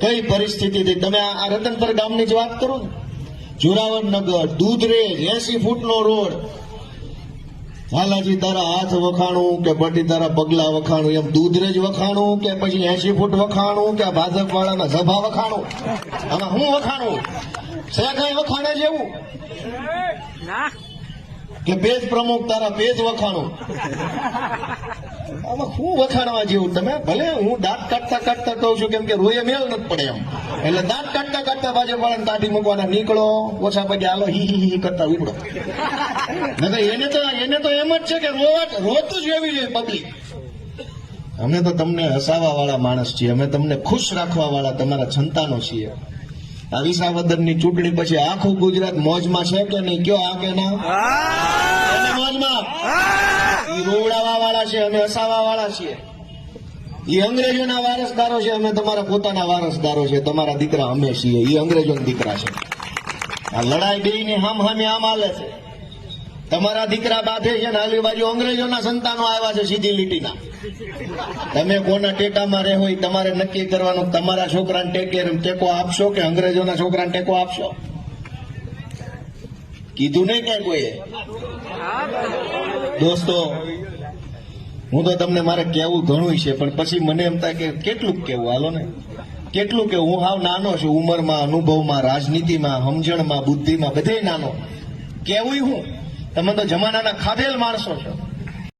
કઈ પરિસ્થિતિથી તમે આ રતનપર ગામની જ વાત કરો ને, જોરાવરનગર, દૂધરેજ, 80 ફૂટનો રોડ. હાલાજી તારા હાથ વખાણું કે પછી તારા પગલા વખાણું, એમ દૂધરેજ વખાણું કે પછી 80 ફૂટ વખાણું કે ભાજપ વાળાના સભા વખાણું? આમાં હું વખાણું છે? કઈ વખાણે જેવું કે પેજ પ્રમુખ તારા પેજ વખાણું? આમાં શું વખાણવા જેવું? તમે ભલે હું દાંત કાઢતા કાઢતા કહું છું, કેમ કે રોયે મેળ નથી પડે એમ, એટલે દાંત કાઢતા કાઢતા ભાજપ વાળાને કાઢી મૂકવાના, નીકળો ઓછા પગે હાલો હી હી કરતા ઉપડો. એને તો એમ જ છે કે રોતું જ એવી જોઈએ પબ્લિક. અમે તો તમને હસાવા વાળા માણસ છીએ, અમે તમને ખુશ રાખવા વાળા તમારા સંતાનો છીએ. આ વિસાવદરની ચૂંટણી પછી આખું ગુજરાત મોજમાં છે કે નહીં? કયો આ કે ના? મોજમાં. એ રોવડાવા વાળા છે, અમે હસાવા વાળા છીએ. એ અંગ્રેજોના વારસદારો છે, અમે તમારા પોતાના વારસદારો છે. તમારા દીકરા અમે છીએ, એ અંગ્રેજોના દીકરા છે. આ લડાઈ બેયની હામ હામે આમ હાલે છે. તમારા દીકરા બાથે છે ને હાલી બાજુ અંગ્રેજોના સંતાનો આવ્યા છે સીધી લીટીના. તમે કોના ટેકામાં રહો એ તમારે નક્કી કરવાનું. તમારા છોકરાને ટેકો આપશો કે અંગ્રેજોના છોકરાને ટેકો આપશો? કીધું નહીં કઈ કોઈએ. દોસ્તો, હું તો તમને મારે કહેવું ઘણું છે, પણ પછી મને એમ થાય કે કેટલું કેવું, હાલો ને કેટલું કેવું. હું હાવ નાનો છું ઉંમરમાં, અનુભવમાં, રાજનીતિમાં, સમજણમાં, બુદ્ધિમાં, બધે નાનો. કેવું હું? તમે તો જમાનાના ખાધેલ માણસો છો.